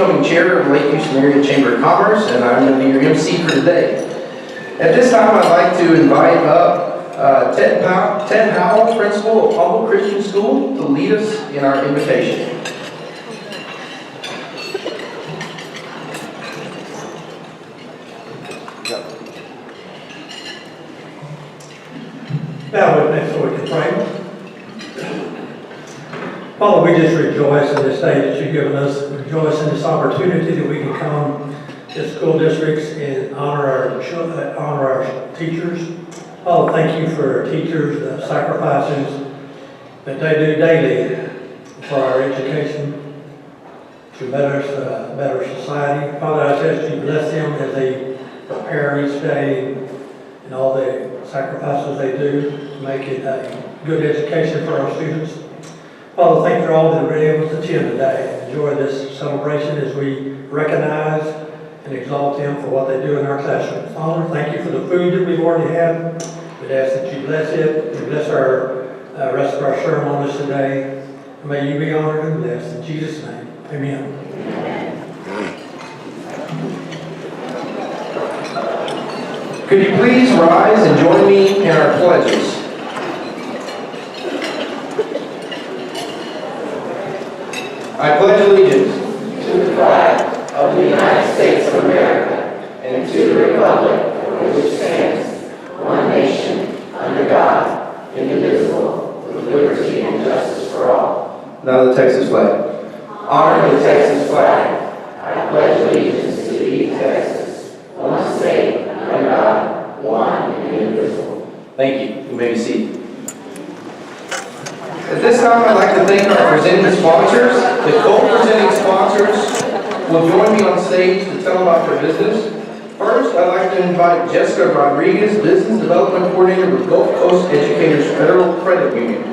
incoming chair of Lake Houston Area Chamber of Commerce, and I'm going to be your MC for today. At this time, I'd like to invite up Ted Howell, principal of Humble Christian School, to lead us in our invitation. Bow with me so we can pray. Father, we just rejoice in this day that you've given us. Rejoice in this opportunity that we can come to school districts and honor our teachers. Father, thank you for our teachers, the sacrifices that they do daily for our education to better society. Father, I ask you to bless them as they prepare each day and all the sacrifices they do to make it a good education for our students. Father, thank you for all that we're able to attend today. Enjoy this celebration as we recognize and exalt them for what they do in our classrooms. Father, thank you for the food that we've already had. We'd ask that you bless it and bless our rest of our ceremonies today. May you be honored and blessed. In Jesus' name, amen. Could you please rise and join me in our pledges? I pledge allegiance to the flag of the United States of America and to the republic for which stands one nation, under God, indivisible, with liberty and justice for all. Now the Texas flag. Honor the Texas flag. I pledge allegiance to thee, Texas, one state, under God, one and indivisible. Thank you. You may be seated. At this time, I'd like to thank our presenting sponsors. The co-presenting sponsors will join me on stage to tell about their business. First, I'd like to invite Jessica Rodriguez, Business Development Coordinator with Gulf Coast Educators Federal Credit Union.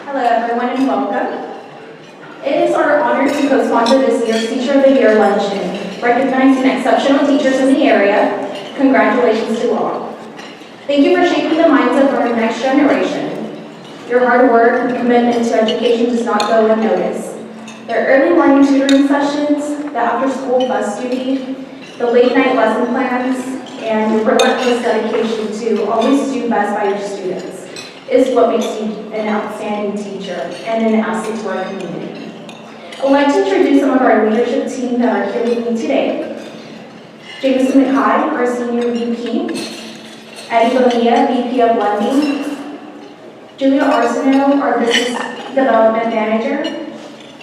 Hello, everyone, and welcome. It is our honor to co-sponsor this year's Teacher of the Year Luncheon, recognizing exceptional teachers in the area. Congratulations to all. Thank you for shaping the minds of our next generation. Your hard work and commitment to education does not go unnoticed. Their early morning tutoring sessions, the after-school bus duty, the late-night lesson plans, and your relentless dedication to always do best by your students is what makes you an outstanding teacher and an asset to our community. I'd like to introduce some of our leadership team that are here with me today. Jameson McKay, our Senior VP, Eddie Bonilla, VP of Lending, Julia Arsenault, our Business Development Manager,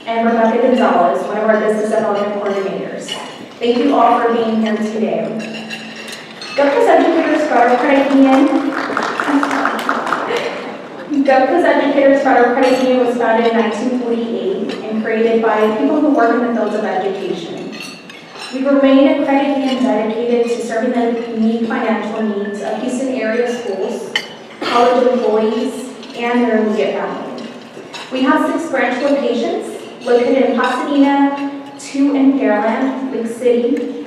and Rebecca Gonzalez, one of our Business Development Coordinators. Thank you all for being here today. GovCoast Educators Federal Credit Union was founded in 1948 and created by people who work in the fields of education. We remain a credit union dedicated to serving the unique financial needs of Houston area schools, college employees, and their immediate family. We have 6 branch locations located in Pasadena, 2 in Pearland, Lake City,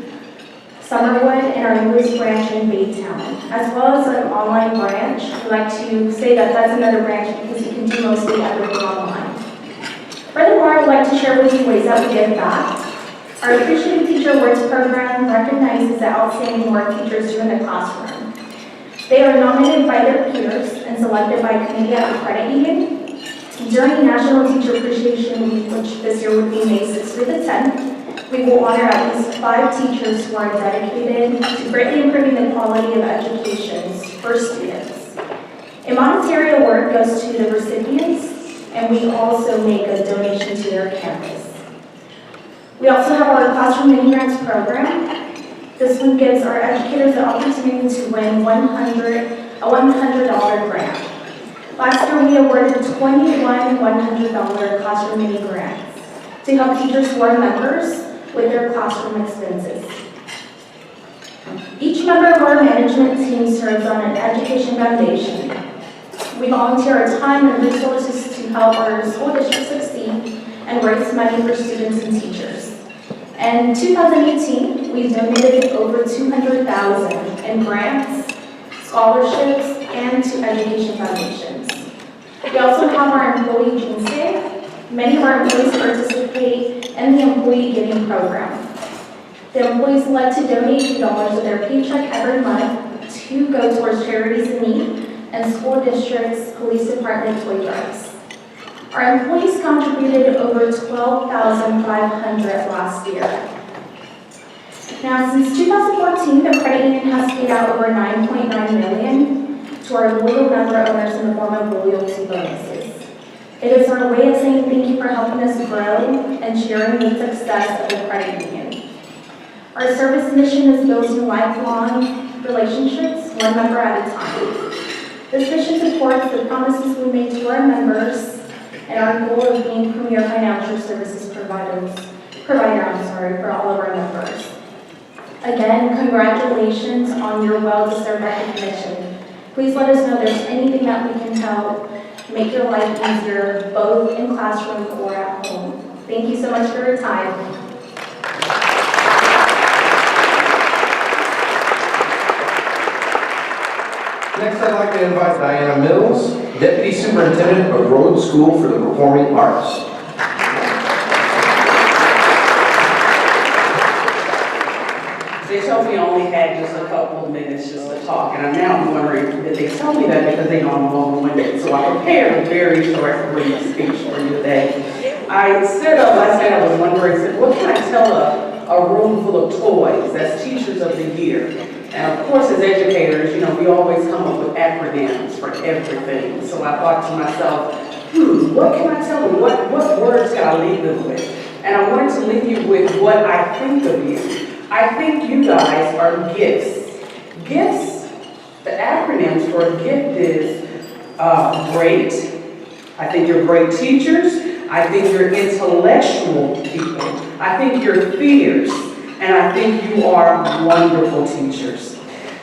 Summerwood, and our newest branch in Baytown, as well as an online branch. We like to say that that's another branch because you can do mostly everything online. Furthermore, I'd like to share with you ways that we give back. Our Appreciating Teacher Awards program recognizes the outstanding work teachers do in the classroom. They are nominated by their peers and selected by a committee at the credit union. During National Teacher Appreciation Week, which this year would be May 6th through the 10th, we will honor at least 5 teachers who are dedicated to greatly improving the quality of education for students. A monetary award goes to the recipients, and we also make a donation to their campus. We also have our Classroom Mini Grants program. This one gives our educators the opportunity to win a $100 grant. Last year, we awarded 21 $100 Classroom Mini Grants to help teachers who are members with their classroom expenses. Each member of our management team serves on an education foundation. We volunteer our time and resources to help our school district succeed and raise money for students and teachers. In 2018, we donated over $200,000 in grants, scholarships, and to education foundations. We also have our Employee Jeans Day. Many of our employees participate in the Employee Giving Program. The employees elect to donate $2 of their paycheck every month to go towards charities in need and school districts, police department toy drives. Our employees contributed over $12,500 last year. Now, since 2014, the credit union has paid out over $9.9 million to our loyal member owners in the form of loyalty bonuses. It is our way of saying thank you for helping us grow and sharing the success of the credit union. Our service mission is building lifelong relationships, one member at a time. This mission supports the promises we make to our members and our goal of being premier financial services provider for all of our members. Again, congratulations on your well-deserved recognition. Please let us know if there's anything that we can help make your life easier, both in classroom or at home. Thank you so much for your time. Next, I'd like to invite Diana Mills, Deputy Superintendent of Rhodes School for the Performing Arts. They told me I only had just a couple of minutes just to talk, and I'm wondering, did they tell me that because they know I'm long-winded? So I prepared a very short, brief speech for you today. I stood up last night, I was wondering, said, what can I tell a room full of toys? That's Teachers of the Year. And of course, as educators, you know, we always come up with acronyms for everything. So I thought to myself, what can I tell them? What words can I leave them with? And I wanted to leave you with what I think of you. I think you guys are gifts. Gifts, the acronyms for a gift is great. I think you're great teachers. I think you're intellectual people. I think you're fierce. And I think you are wonderful teachers.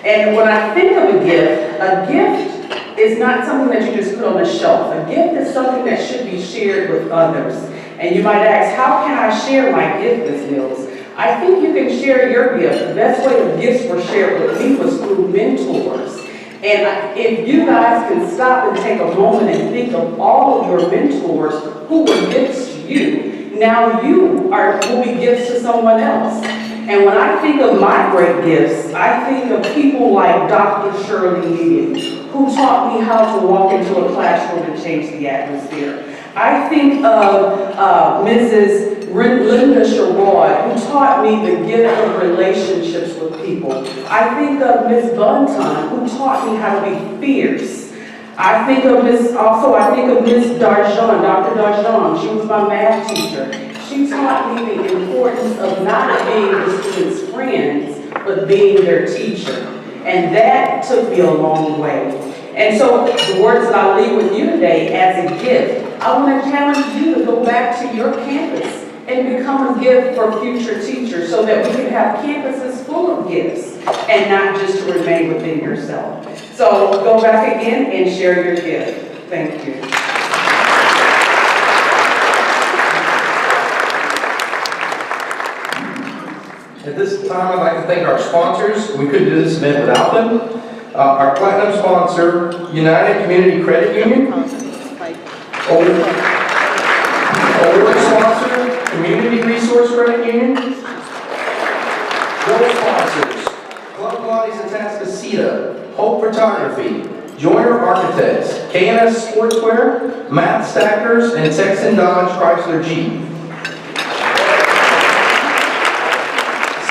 And when I think of a gift is not something that you just put on a shelf. A gift is something that should be shared with others. And you might ask, how can I share my gift, Ms. Mills? I think you can share your gift. The best way the gifts were shared with me was through mentors. And if you guys can stop and take a moment and think of all of your mentors who were gifts to you, now you will be gifts to someone else. And when I think of my great gifts, I think of people like Dr. Shirley Meehan, who taught me how to walk into a classroom and change the atmosphere. I think of Mrs. Linda Sherrod, who taught me the gift of relationships with people. I think of Ms. Bunton, who taught me how to be fierce. I think of Ms. Darjan, Dr. Darjan. She was my math teacher. She taught me the importance of not being the students' friends, but being their teacher. And that took me a long way. And so the words that I'll leave with you today as a gift, I want to challenge you to go back to your campus and become a gift for future teachers so that we can have campuses full of gifts and not just to remain within yourself. So go back again and share your gift. Thank you. At this time, I'd like to thank our sponsors. We couldn't do this event without them. Our platinum sponsor, United Community Credit Union. Award sponsor, Community Resource Credit Union. Gold sponsors, Club Pilates Atascocita, Hope Photography, Joyner Architects, K&S Sportswear, Matt Stackers, and Texan Dodge Chrysler Jeep.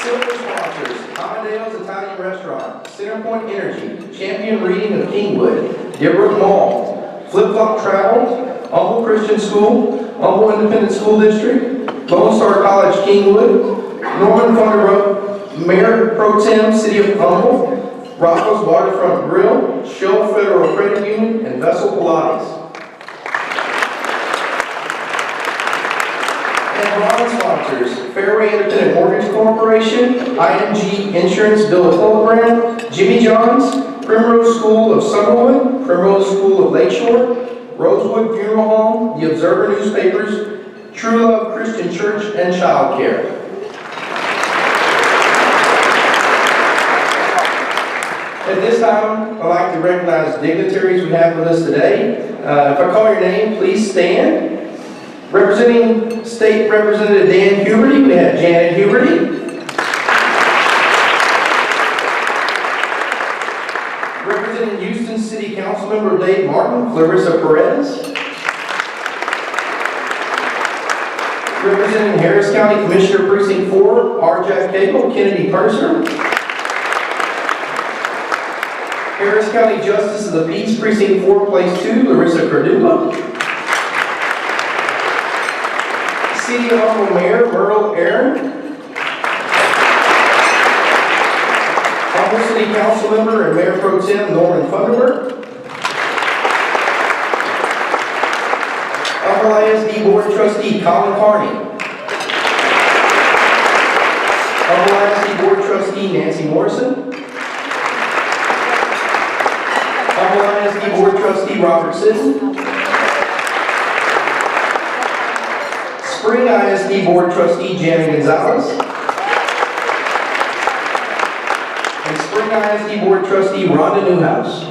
Silver sponsors, Amadeo's Italian Restaurant, Centerpoint Energy, Champion Reading of Kingwood, Dearbrook Mall, Flip Flop Travel, Humble Christian School, Humble Independent School District, Lone Star College Kingwood, Norman Funderburk, Mayor Pro Tem City of Humble, Rocco's Waterfront Grill, Shell Federal Credit Union, and Vessel Pilates. And bronze sponsors, Fairway Independent Mortgage Corporation, IMG Insurance Bill of Program, Jimmy John's, Primrose School of Summerwood, Primrose School of Lakeshore, Rosewood Funeral Home, The Observer Newspapers, True Love Christian Church, and Child Care. At this time, I'd like to recognize dignitaries we have with us today. If I call your name, please stand. Representing State Representative Dan Huberty, we have Janet Huberty. Representing Houston City Councilmember Dave Martin, Clarissa Perez. Representing Harris County Commissioner Precinct 4, R. Jack Cable, Kennedy Purser. Harris County Justice of the Peace Precinct 4, Place 2, Larissa Corduba. City Honorable Mayor Merle Aaron. Humble City Council Member and Mayor Pro Tem Norman Funderburk. Upper ISD Board Trustee Colin Carney. Upper ISD Board Trustee Nancy Morrison. Upper ISD Board Trustee Robert Sitton. Spring ISD Board Trustee Janet Gonzalez. And Spring ISD Board Trustee Rhonda Newhouse.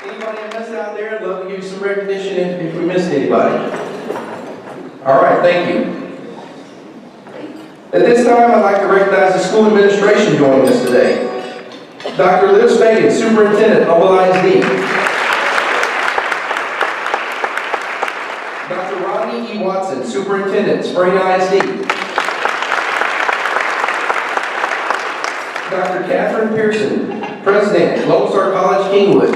Anybody I missed out there? I'd love to give you some recognition if we missed anybody. All right, thank you. At this time, I'd like to recognize the school administration joining us today. Dr. Liz Fagan, Superintendent, Humble ISD. Dr. Rodney E. Watson, Superintendent, Spring ISD. Dr. Catherine Pearson, President, Lone Star College, Kingwood.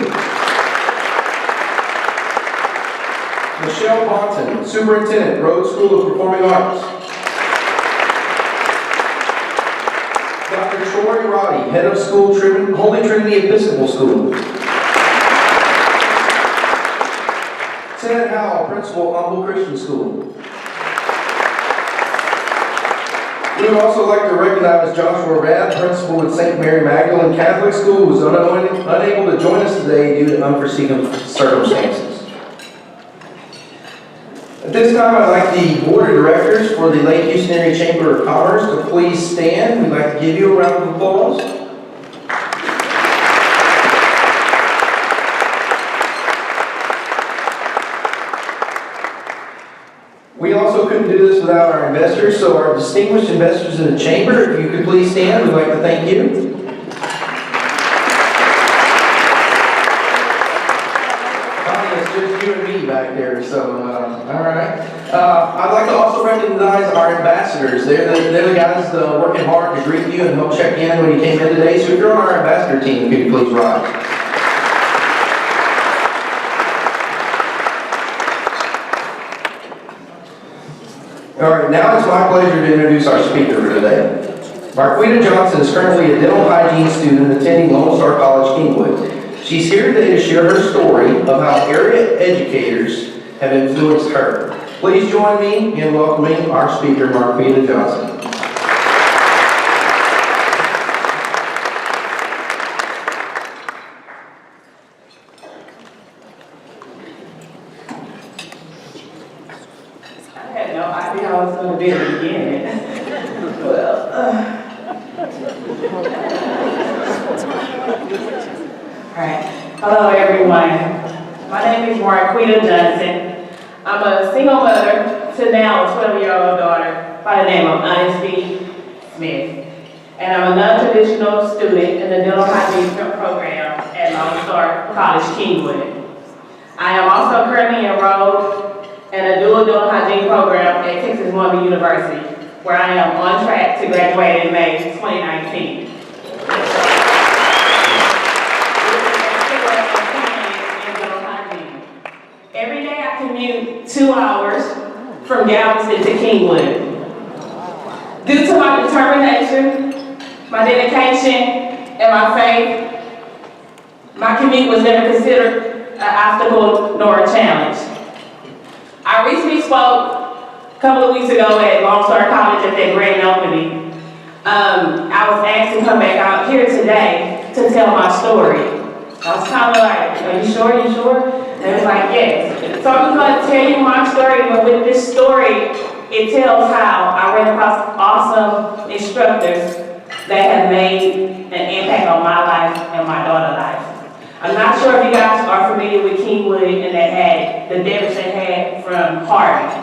Michelle Bonton, Superintendent, Rhodes School of Performing Arts. Dr. Troy Roddy, Head of School, Holy Trinity Episcopal School. Ted Howell, Principal, Humble Christian School. We would also like to recognize Joshua Rabb, Principal at St. Mary Magdalene Catholic School, who is unable to join us today due to unforeseen circumstances. At this time, I'd like the Board of Directors for the Lake Houston Area Chamber of Commerce to please stand. We'd like to give you a round of applause. We also couldn't do this without our investors, so our distinguished investors in the chamber, if you could please stand, we'd like to thank you. Connie, it's just you and me back there, so, all right. I'd like to also recognize our ambassadors. They're the guys working hard to greet you and help check in when you came in today, so if you're on our ambassador team, could you please rise? All right, now it's my pleasure to introduce our speaker for today. Marquita Johnson is currently a dental hygiene student attending Lone Star College, Kingwood. She's here today to share her story of how area educators have influenced her. Please join me in welcoming our speaker, Marquita Johnson. I was going to be at the beginning. Alright. Hello everyone. My name is Marquita Johnson. I'm a single mother to now a 12-year-old daughter by the name of Honesty Smith. And I'm a non-traditional student in the dental hygiene program at Lone Star College, Kingwood. I am also currently enrolled in a dual dental hygiene program at Texas Columbia University, where I am on track to graduate in May 2019. Every day I commute 2 hours from Galveston to Kingwood. Due to my determination, my dedication, and my faith, my commute was never considered an obstacle nor a challenge. I recently spoke a couple of weeks ago at Lone Star College at their grand opening. I was asked to come back out here today to tell my story. I was kind of like, are you sure, you sure? And they was like, yes. So I'm going to tell you my story, but with this story, it tells how I ran across awesome instructors that has made an impact on my life and my daughter's life. I'm not sure if you guys are familiar with Kingwood and the damage they had from Harvey.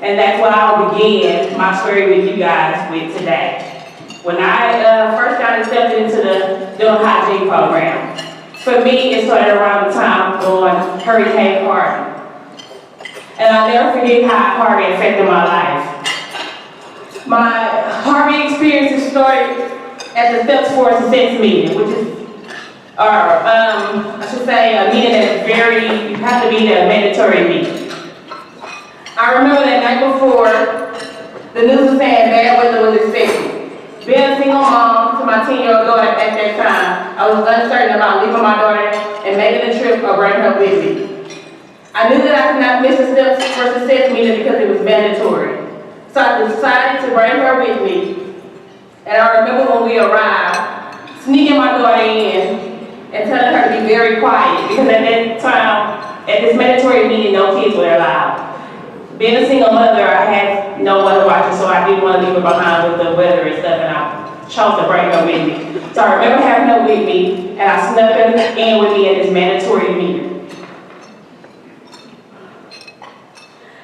And that's what I'll begin my story with you guys with today. When I first got accepted into the dental hygiene program, for me it started around the time going Hurricane Harvey. And I'll never forget how Harvey affected my life. My Harvey experiences started at the Steps for Success meeting, which is, I should say, a meeting that's you have to be there, a mandatory meeting. I remember that night before, the news was saying bad weather was expected. Being a single mom to my 10-year-old daughter at that time, I was uncertain about leaving my daughter and making the trip or bringing her with me. I knew that I could not miss the Steps for Success meeting because it was mandatory. So I decided to bring her with me. And I remember when we arrived, sneaking my daughter in and telling her to be very quiet because at that time, at this mandatory meeting, no kids were allowed. Being a single mother, I had no one to watch her, so I didn't want to leave her behind with the weather and stuff, and I chose to bring her with me. So I remember having her with me, and I snuck her in with me at this mandatory meeting.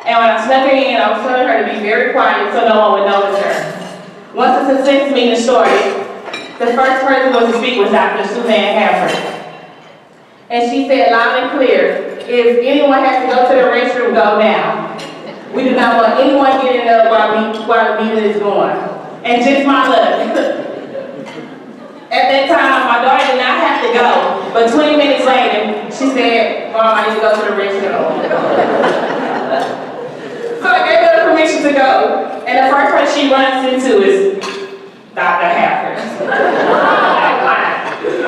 And when I snuck her in, I was telling her to be very quiet so no one would notice her. Once the success meeting started, the first person was to speak was Dr. Suzanne Hafford. And she said loud and clear, if anyone has to go to the restroom, go now. We do not want anyone getting up while the meeting is going. And just my luck. At that time, my daughter did not have to go, but 20 minutes later, she said, Mom, I need to go to the restroom. So I gave her the permission to go, and the first person she runs into is Dr. Hafford.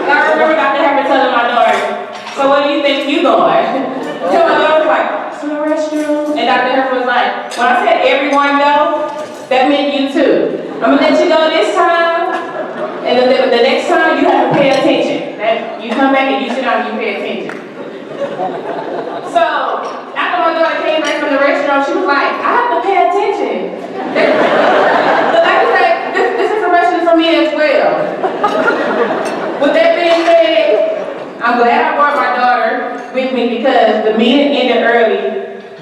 I remember Dr. Hafford telling my daughter, so what do you think you going? So my daughter was like, to the restroom. And Dr. Hafford was like, when I said everyone go, that meant you too. I'm gonna let you go this time, and the next time you have to pay attention. You come back and you sit down and you pay attention. So, after my daughter came back from the restaurant, she was like, I have to pay attention. The lady was like, this information is for me as well. With that being said, I'm glad I brought my daughter with me because the meeting ended early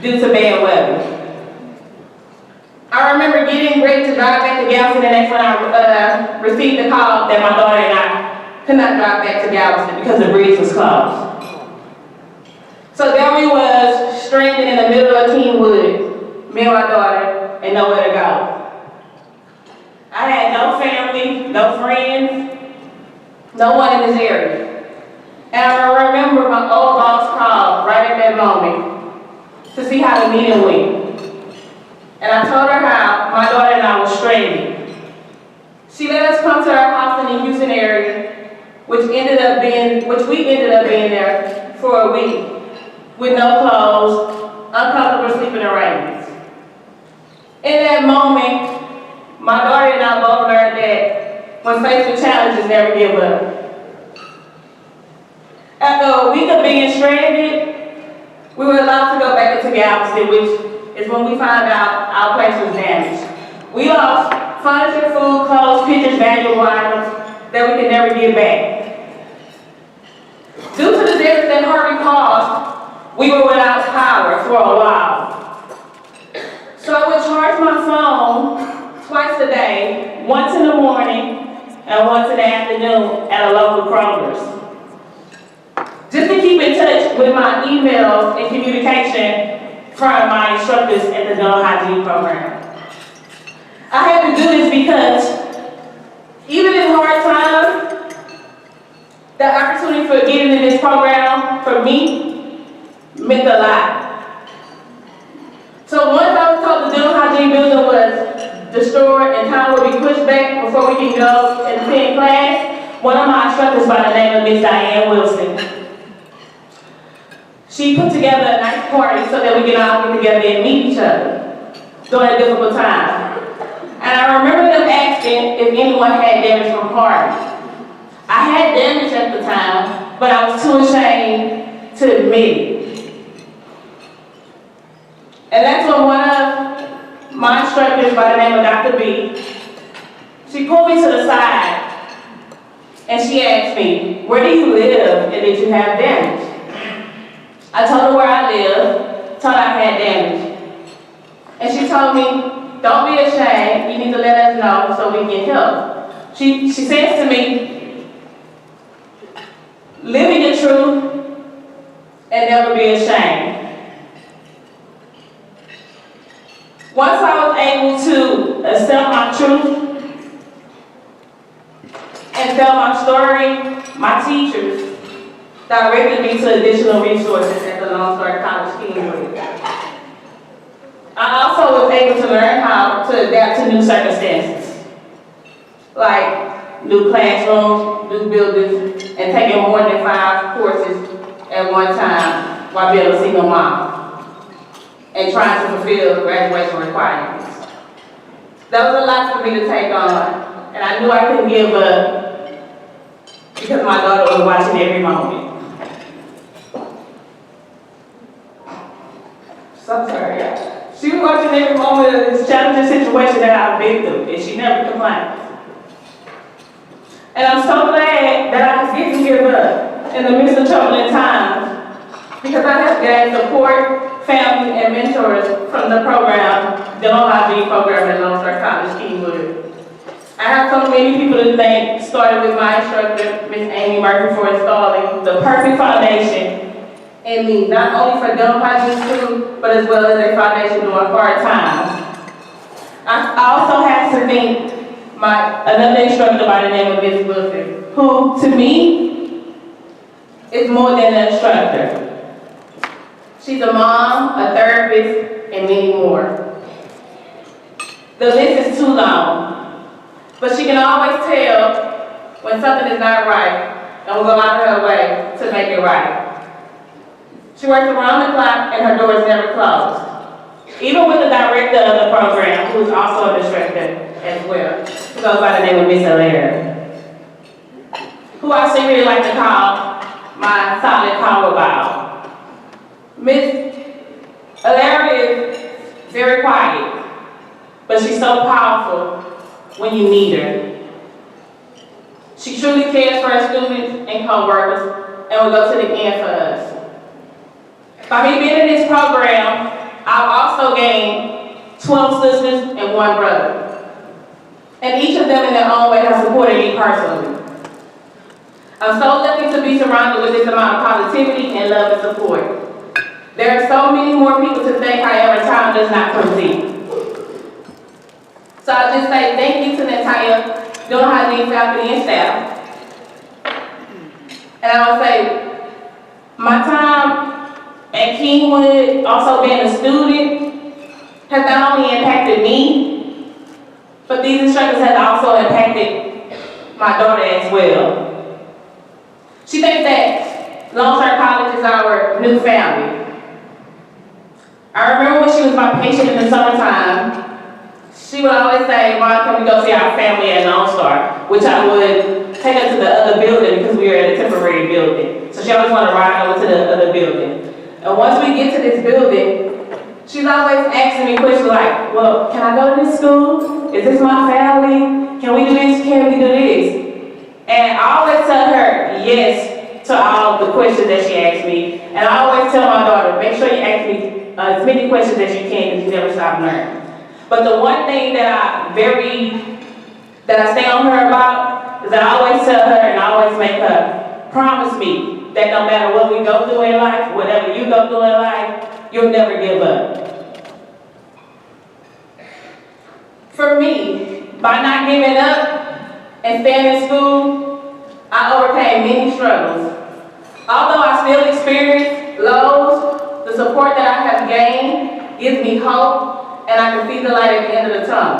due to bad weather. I remember getting ready to drive back to Galveston, and that's when I received the call that my daughter and I could not drive back to Galveston because the bridge was closed. So there we was, stranded in the middle of Kingwood, me and my daughter, and nowhere to go. I had no family, no friends, no one in this area. And I remember my old boss called right at that moment to see how the meeting went. And I told her how my daughter and I were stranded. She let us come to her house in the Houston area, which we ended up being there for a week with no clothes, uncomfortable sleeping arrangements. In that moment, my daughter and I both learned that when faced with challenges, never give up. After a week of being stranded, we were allowed to go back into Galveston, which is when we found out our place was damaged. We lost furniture, food, clothes, pictures, valuable items that we could never get back. Due to the damage that Harvey caused, we were without power for a while. So I would charge my phone twice a day, once in the morning and once in the afternoon at a local Kroger's. Just to keep in touch with my emails and communication from my instructors at the dental hygiene program. I had to do this because even in hard times, the opportunity for getting in this program for me meant a lot. So once I was told the dental hygiene building was destroyed and time would be pushed back before we can go and attend class, one of my instructors by the name of Miss Diane Wilson, she put together a nice party so that we can all get together and meet each other during a difficult time. And I remember them asking if anyone had damage from Harvey. I had damage at the time, but I was too ashamed to admit it. And that's when one of my instructors by the name of Dr. B, she pulled me to the side And she asked me, where do you live and did you have damage? I told her where I live, told her I had damage. And she told me, don't be ashamed, you need to let us know so we can help. She says to me, live in your truth and never be ashamed. Once I was able to accept my truth and tell my story, my teachers directed me to additional resources at the Lone Star College Kingwood. I also was able to learn how to adapt to new circumstances, like new classrooms, new buildings, and taking more than 5 courses at one time while being a single mom and trying to fulfill graduation requirements. That was a lot for me to take on, and I knew I couldn't give up because my daughter was watching every moment. So sorry, yeah. She was watching every moment of this challenging situation that I've been through, and she never complained. And I'm so glad that I didn't give up in the midst of troubling times, because I have gained support, family, and mentors from the program, the OIG program at Lone Star College Kingwood. I have so many people to thank, starting with my instructor, Ms. Amy Murphy, for installing the perfect foundation in me, not only for dental hygiene school, but as well as a foundation during hard times. I also have to thank another instructor by the name of Ms. Wilson, who, to me, is more than an instructor. She's a mom, a therapist, and many more. The list is too long, but she can always tell when something is not right and will go out of her way to make it right. She works around the clock and her door is never closed. Even with the director of the program, who is also an instructor as well, who goes by the name of Miss Alaire, who I secretly like to call my solid power bow. Miss Alaire is very quiet, but she's so powerful when you need her. She truly cares for her students and co-workers and will go to the end for us. By me being in this program, I've also gained 12 sisters and 1 brother. And each of them in their own way have supported me personally. I'm so lucky to be surrounded with this amount of positivity and love and support. There are so many more people to thank, however, time does not proceed. So I'll just say thank you to the entire dental hygiene faculty and staff. And I'll say my time at Kingwood, also being a student, has not only impacted me, but these instructors have also impacted my daughter as well. She thinks that Lone Star College is our new family. I remember when she was my patient in the summertime, she would always say, "Mom, can we go see our family at Lone Star?" Which I would take her to the other building because we were at a temporary building. So she always wanted to ride over to the other building. And once we get to this building, she's always asking me questions like, well, can I go to this school? Is this my family? Can we do this? Can we do this? And I always tell her yes to all the questions that she asks me. And I always tell my daughter, make sure you ask me as many questions as you can because you never stop learning. But the one thing that I stay on her about is that I always tell her and I always make her promise me that no matter what we go through in life, whatever you go through in life, you'll never give up. For me, by not giving up and staying in school, I overcame many struggles. Although I still experience lows, the support that I have gained gives me hope and I can see the light at the end of the tunnel.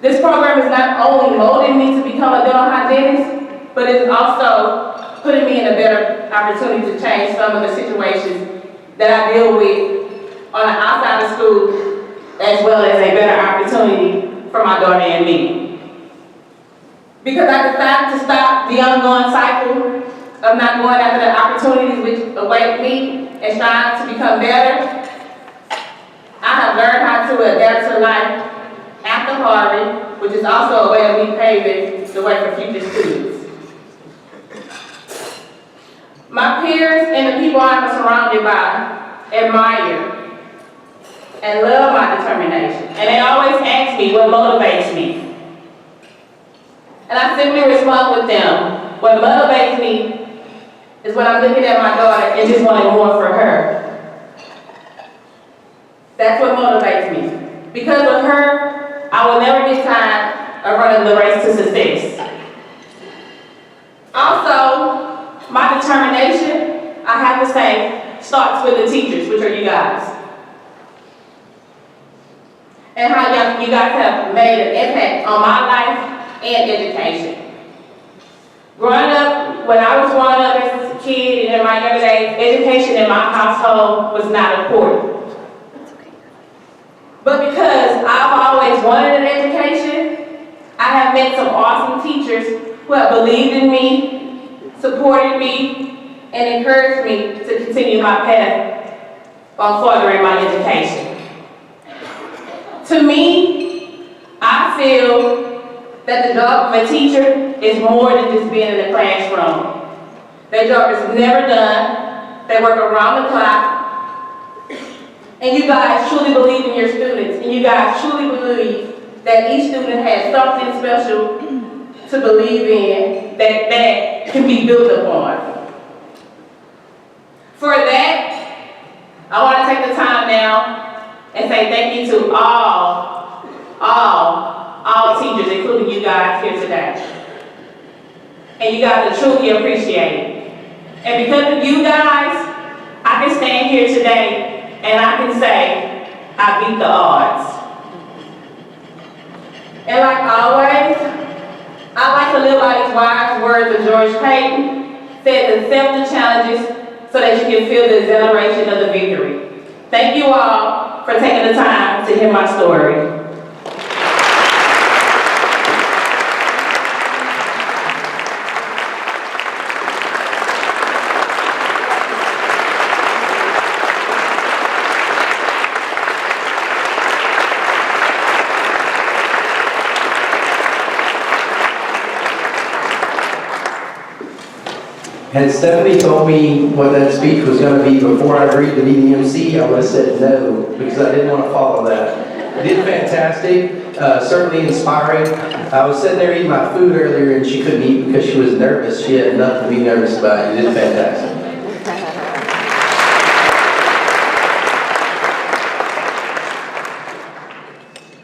This program is not only molding me to become a dental hygienist, but it's also putting me in a better opportunity to change some of the situations that I deal with on the outside of school, as well as a better opportunity for my daughter and me. Because I decided to stop the ongoing cycle of not going after the opportunities which await me and strive to become better, I have learned how to adapt to life after Harvard, which is also a way of me paving the way for future students. My peers and the people I'm surrounded by admire and love my determination. And they always ask me what motivates me. And I simply respond with them. What motivates me is when I'm looking at my daughter and just wanting more for her. That's what motivates me. Because of her, I will never get tired of running the race to success. Also, my determination, I have to say, starts with the teachers, which are you guys. And how you guys have made an impact on my life and education. Growing up, when I was growing up as a kid and in my younger days, education in my household was not important. But because I've always wanted an education, I have met some awesome teachers who have believed in me, supported me, and encouraged me to continue my path on furthering my education. To me, I feel that the job of a teacher is more than just being in the classroom. Their job is never done. They work around the clock. And you guys truly believe in your students. And you guys truly believe that each student has something special to believe in that can be built upon. For that, I want to take the time now and say thank you to all teachers, including you guys here today. And you guys are truly appreciated. And because of you guys, I can stand here today and I can say, I beat the odds. And like always, I like to live by these wise words of George Payton, said, accept the challenges so that you can feel the exhilaration of the victory. Thank you all for taking the time to hear my story. Had Stephanie told me what that speech was going to be before I agreed to be the MC, I would have said no, because I didn't want to follow that. You did fantastic, certainly inspiring. I was sitting there eating my food earlier and she couldn't eat because she was nervous. She had nothing to be nervous about. You did fantastic.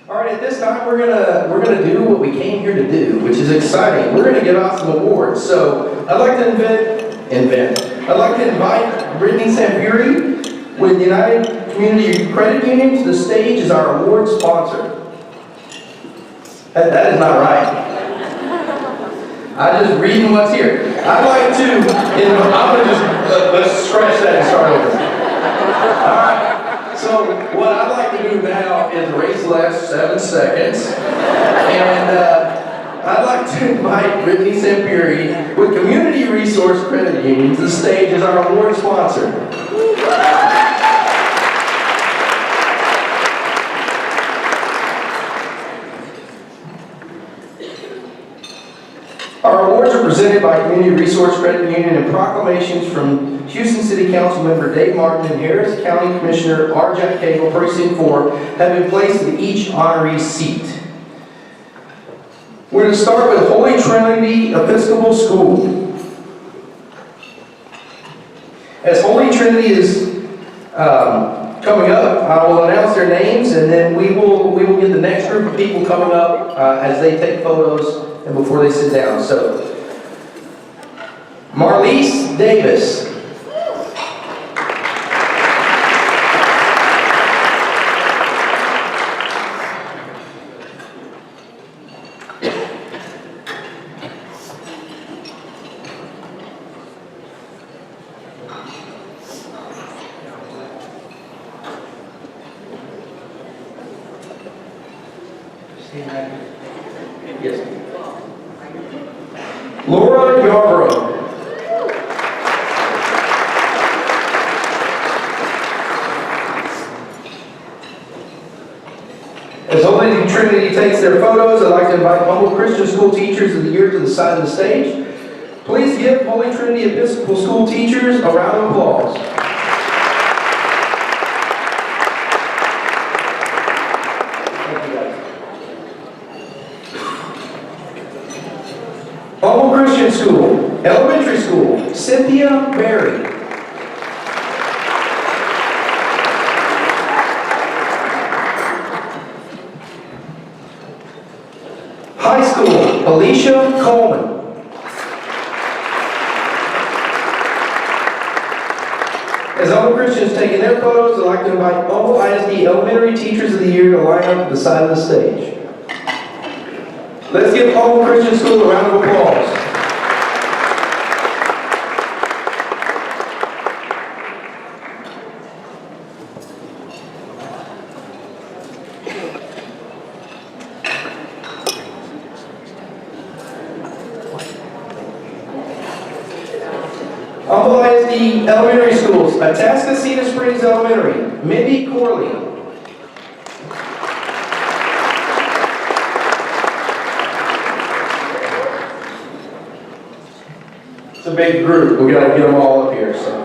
All right, at this time we're gonna do what we came here to do, which is exciting. We're gonna give out some awards. So I'd like to I'd like to invite Brittany Sampuri with United Community Credit Union to the stage as our award sponsor. That is not right. I'm just reading what's here. I'd like to, let's scratch that and start over. All right. So what I'd like to do now is race left 7 seconds. And I'd like to invite Brittany Sampuri with Community Resource Credit Union to the stage as our award sponsor. Our awards are presented by Community Resource Credit Union, and proclamations from Houston City Council Member Dave Martin and Harris County Commissioner R. Jack Cagle, Precinct 4, have been placed in each honoree seat. We're going to start with Holy Trinity Episcopal School. As Holy Trinity is coming up, I will announce their names, and then we will get the next group of people coming up as they take photos and before they sit down. So, Marlise Davis. Yes. Laura Yarbrough. As Holy Trinity takes their photos, I'd like to invite humble Christian school teachers of the year to the side of the stage. Please give Holy Trinity Episcopal School teachers a round of applause. Thank you, guys. Humble Christian School, Elementary School, Cynthia Berry. High School, Alicia Coleman. As Humble Christians taking their photos, I'd like to invite Humble ISD Elementary Teachers of the Year to line up at the side of the stage. Let's give Humble Christian School a round of applause. Humble ISD Elementary Schools, Atascocita Springs Elementary, Mindy Corley. It's a big group, we gotta get them all up here, so.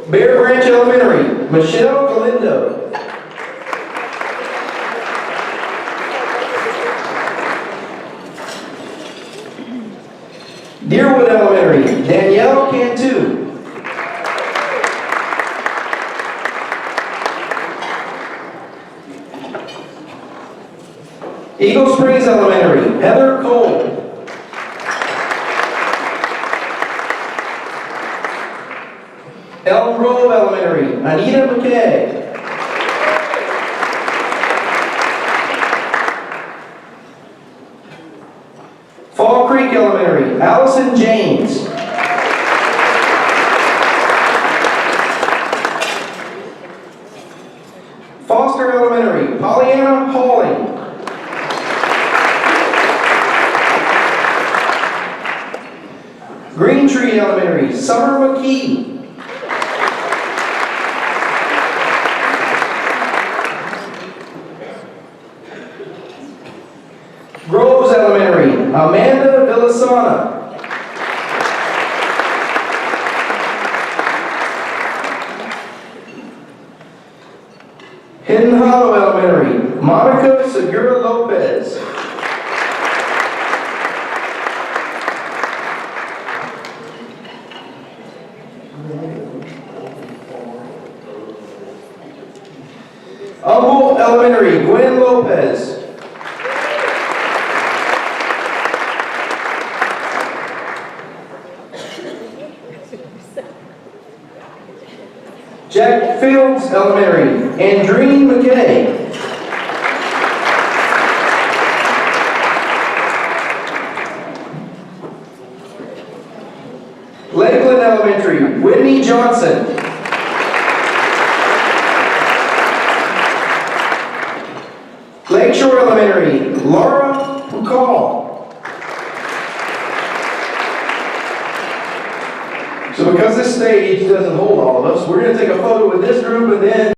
Bear Branch Elementary, Michelle Galindo. Deerwood Elementary, Danielle Cantu. Eagle Springs Elementary, Heather Cole. Elm Grove Elementary, Anita McKay. Fall Creek Elementary, Allison James. Foster Elementary, Pollyanna Pauling. Green Tree Elementary, Summer McKee. Groves Elementary, Amanda Villasana. Hidden Hollow Elementary, Monica Segura Lopez. Humboldt Elementary, Gwen Lopez. Jack Fields Elementary, Andreen McKay. Lakeland Elementary, Whitney Johnson. Lakeshore Elementary, Laura Pukal. So because this stage doesn't hold all of us, we're going to take a photo with this group and then